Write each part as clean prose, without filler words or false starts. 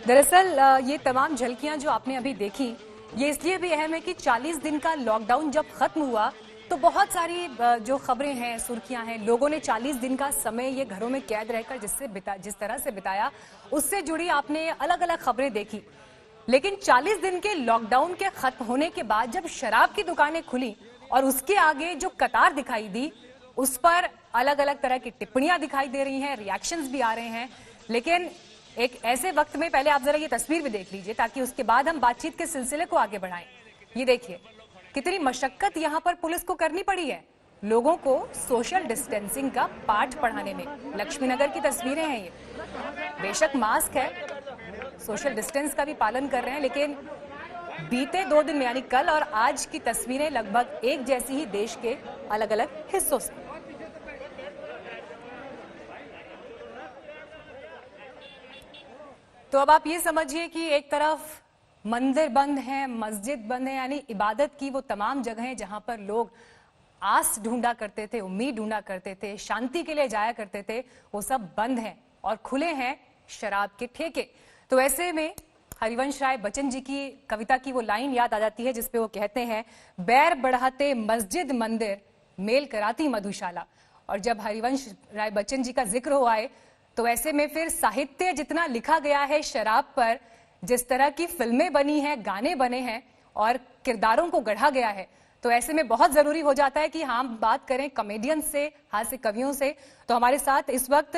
दरअसल ये तमाम झलकियां जो आपने अभी देखी, ये इसलिए भी अहम है कि 40 दिन का लॉकडाउन जब खत्म हुआ तो बहुत सारी जो खबरें हैं, सुर्खियां हैं, लोगों ने 40 दिन का समय ये घरों में कैद रहकर जिस तरह से बिताया, उससे जुड़ी आपने अलग अलग खबरें देखी। लेकिन 40 दिन के लॉकडाउन के खत्म होने के बाद जब शराब की दुकानें खुली और उसके आगे जो कतार दिखाई दी, उस पर अलग अलग तरह की टिप्पणियां दिखाई दे रही हैं, रिएक्शंस भी आ रहे हैं। लेकिन एक ऐसे वक्त में पहले आप जरा ये तस्वीर भी देख लीजिए ताकि उसके बाद हम बातचीत के सिलसिले को आगे बढ़ाएं। ये देखिए कितनी मशक्कत यहाँ पर पुलिस को करनी पड़ी है लोगों को सोशल डिस्टेंसिंग का पाठ पढ़ाने में। लक्ष्मीनगर की तस्वीरें हैं ये। बेशक मास्क है, सोशल डिस्टेंस का भी पालन कर रहे हैं, लेकिन बीते 2 दिन में यानी कल और आज की तस्वीरें लगभग एक जैसी ही देश के अलग अलग हिस्सों से। तो अब आप ये समझिए कि एक तरफ मंदिर बंद हैं, मस्जिद बंद है, यानी इबादत की वो तमाम जगहें जहां पर लोग आस ढूंढा करते थे, उम्मीद ढूंढा करते थे, शांति के लिए जाया करते थे, वो सब बंद हैं और खुले हैं शराब के ठेके। तो ऐसे में हरिवंश राय बच्चन जी की कविता की वो लाइन याद आ जाती है जिसपे वो कहते हैं, बैर बढ़ाते मस्जिद मंदिर, मेल कराती मधुशाला। और जब हरिवंश राय बच्चन जी का जिक्र हो आए तो ऐसे में फिर साहित्य जितना लिखा गया है शराब पर, जिस तरह की फिल्में बनी हैं, गाने बने हैं और किरदारों को गढ़ा गया है, तो ऐसे में बहुत जरूरी हो जाता है कि हम बात करें कॉमेडियन से, हास्य कवियों से। तो हमारे साथ इस वक्त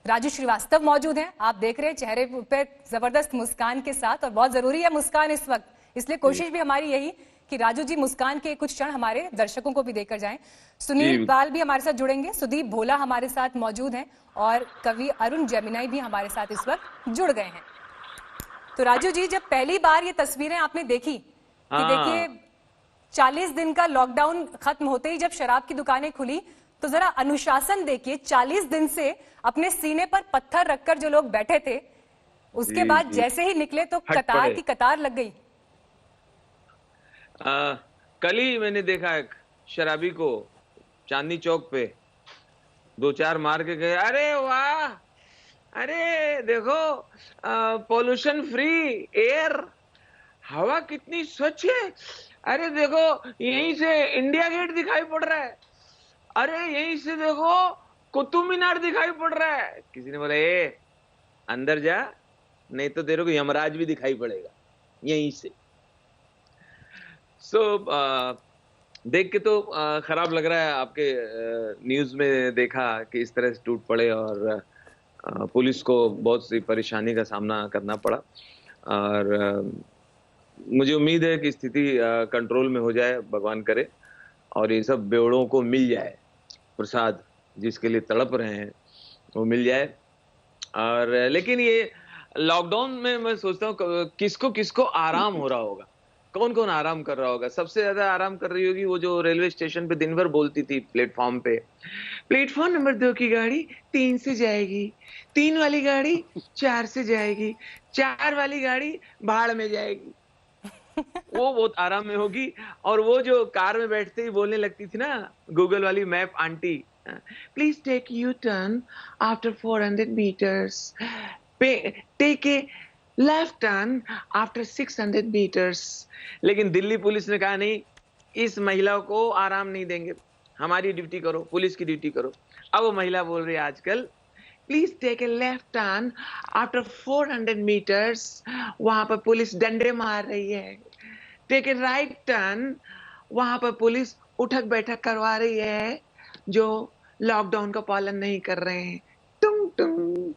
राजू श्रीवास्तव मौजूद हैं। आप देख रहे हैं चेहरे पर जबरदस्त मुस्कान के साथ, और बहुत जरूरी है मुस्कान इस वक्त, इसलिए कोशिश भी हमारी यही कि राजू जी मुस्कान के कुछ क्षण हमारे दर्शकों को भी देकर जाएं। सुनील बाल भी हमारे साथ जुड़ेंगे, सुदीप भोला हमारे साथ मौजूद हैं और कवि अरुण जेमिनाई भी हमारे साथ इस वक्त जुड़ गए हैं। तो राजू जी, जब पहली बार ये तस्वीरें आपने देखी कि देखिए 40 दिन का लॉकडाउन खत्म होते ही जब शराब की दुकानें खुली, तो जरा अनुशासन देखिए। 40 दिन से अपने सीने पर पत्थर रखकर जो लोग बैठे थे, उसके बाद जैसे ही निकले तो कतार की कतार लग गई। कल ही मैंने देखा एक शराबी को चांदनी चौक पे 2-4 मार के गए। अरे वाह, अरे देखो पोल्यूशन फ्री एयर, हवा कितनी स्वच्छ है। अरे देखो यहीं से इंडिया गेट दिखाई पड़ रहा है, अरे यहीं से देखो कुतुब मीनार दिखाई पड़ रहा है। किसी ने बोला ए अंदर जा, नहीं तो तेरे को यमराज भी दिखाई पड़ेगा यहीं से। देख के तो खराब लग रहा है। आपके न्यूज में देखा कि इस तरह से टूट पड़े और पुलिस को बहुत सी परेशानी का सामना करना पड़ा। और मुझे उम्मीद है कि स्थिति कंट्रोल में हो जाए, भगवान करे, और ये सब बेवड़ों को मिल जाए प्रसाद, जिसके लिए तड़प रहे हैं वो मिल जाए। और लेकिन ये लॉकडाउन में मैं सोचता हूँ किसको किसको आराम हो रहा होगा, कौन कौन आराम कर रहा होगा। सबसे ज्यादा आराम कर रही होगी वो जो रेलवे स्टेशन पे दिन भर बोलती थी प्लेटफॉर्म पे, प्लेटफॉर्म नंबर 2 की गाड़ी 3 से जाएगी, 3 वाली गाड़ी 4 से जाएगी, 4 वाली गाड़ी भाड़ में जाएगी। वो बहुत आराम में होगी। और वो जो कार में बैठते ही बोलने लगती थी ना, गूगल वाली map aunty, please take U turn after 400 meters, take a left turn after 600 meters। लेकिन दिल्ली पुलिस ने कहा नहीं, इस महिला को आराम नहीं देंगे, हमारी ड्यूटी करो, पुलिस की ड्यूटी करो। अब वो महिला बोल रही है आजकल, please take a left turn after 400 meters, वहां पर पुलिस डंडे मार रही है। टेक ए राइट टर्न, वहां पर पुलिस उठक बैठक करवा रही है जो लॉकडाउन का पालन नहीं कर रहे हैं। टुंग टुंग।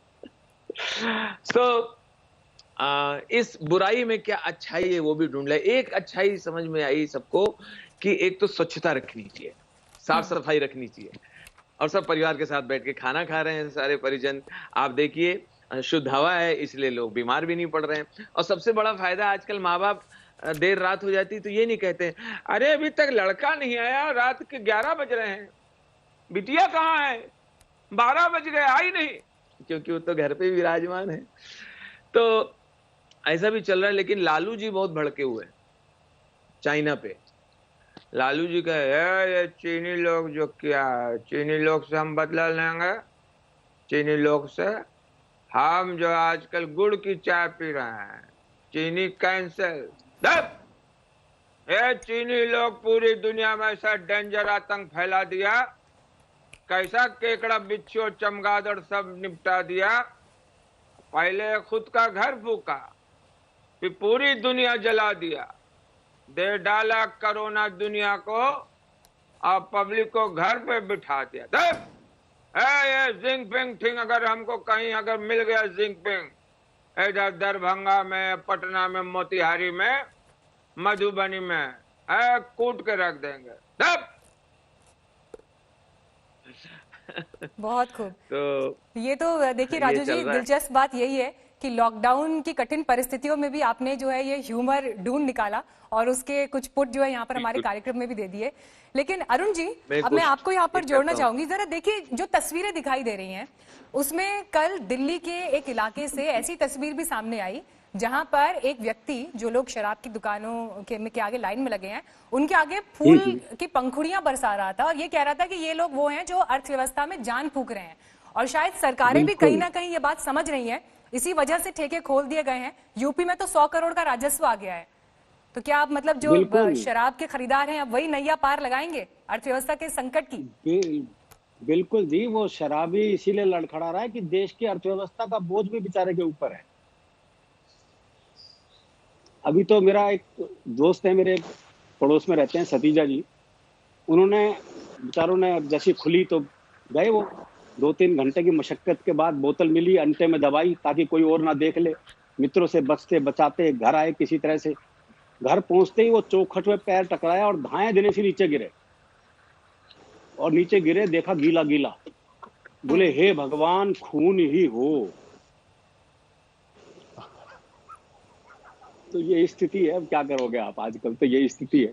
इस बुराई में क्या अच्छाई है वो भी ढूंढ ले। एक अच्छाई समझ में आई सबको कि एक तो स्वच्छता रखनी चाहिए, साफ सफाई रखनी चाहिए, और सब परिवार के साथ बैठ के खाना खा रहे हैं सारे परिजन। आप देखिए शुद्ध हवा है, इसलिए लोग बीमार भी नहीं पड़ रहे हैं। और सबसे बड़ा फायदा, आजकल माँ बाप देर रात हो जाती तो ये नहीं कहते अरे अभी तक लड़का नहीं आया, रात के 11 बज रहे हैं, बिटिया कहाँ है, 12 बज गए आई नहीं, क्योंकि वो तो घर पे विराजमान है। तो ऐसा भी चल रहा है। लेकिन लालू जी बहुत भड़के हुए हैं चाइना पे। लालू जी का ये चीनी लोग जो क्या, चीनी लोग से हम बदला लेंगे, चीनी लोग से हम जो आजकल गुड़ की चाय पी रहे हैं, चीनी कैंसिल। ये चीनी लोग पूरी दुनिया में ऐसा डेंजर आतंक फैला दिया, कैसा केकड़ा बिच्छू चमगादड़ सब निपटा दिया। पहले खुद का घर फूका, फिर पूरी दुनिया जला दिया, दे डाला कोरोना दुनिया को और पब्लिक को घर पे बिठा दिया। ये जिनपिंग थिंग अगर हमको कहीं अगर मिल गया जिनपिंग इधर दरभंगा में, पटना में, मोतिहारी में, मधुबनी में, कूट के रख देंगे। बहुत खूब। तो ये तो देखिए राजू जी, दिलचस्प बात यही है कि लॉकडाउन की कठिन परिस्थितियों में भी आपने जो है ये ह्यूमर ढूंढ निकाला और उसके कुछ पुट जो है यहाँ पर हमारे कार्यक्रम में भी दे दिए। लेकिन अरुण जी, अब मैं आपको यहाँ पर जोड़ना चाहूंगी। जरा देखिए, जो तस्वीरें दिखाई दे रही हैं उसमें कल दिल्ली के एक इलाके से ऐसी तस्वीर भी सामने आई जहां पर एक व्यक्ति, जो लोग शराब की दुकानों के आगे लाइन में लगे हैं, उनके आगे फूल की पंखुड़ियां बरसा रहा था और ये कह रहा था कि ये लोग वो हैं जो अर्थव्यवस्था में जान फूंक रहे हैं। और शायद सरकारें भी कहीं ना कहीं ये बात समझ रही हैं, इसी वजह से ठेके खोल दिए गए हैं। यूपी में तो 100 करोड़ का राजस्व आ गया है। तो क्या आप मतलब जो शराब के खरीदार हैं अब वही नैया पार लगाएंगे अर्थव्यवस्था के संकट की? बिल्कुल जी, वो शराबी इसीलिए लड़खड़ा रहा है कि देश की अर्थव्यवस्था का बोझ भी बेचारे के ऊपर है। अभी तो मेरा एक दोस्त है, मेरे पड़ोस में रहते हैं, सतीजा जी, उन्होंने बेचारों ने जैसी खुली तो गए, वो 2-3 घंटे की मशक्कत के बाद बोतल मिली, अंटे में दवाई ताकि कोई और ना देख ले, मित्रों से बचते बचाते घर आए किसी तरह से। घर पहुंचते ही वो चौखट में पैर टकराया और धाएं देने से नीचे गिरे, और नीचे गिरे देखा गीला गीला, बोले हे भगवान खून ही हो। तो ये स्थिति है, अब क्या करोगे आप, आजकल तो ये स्थिति है।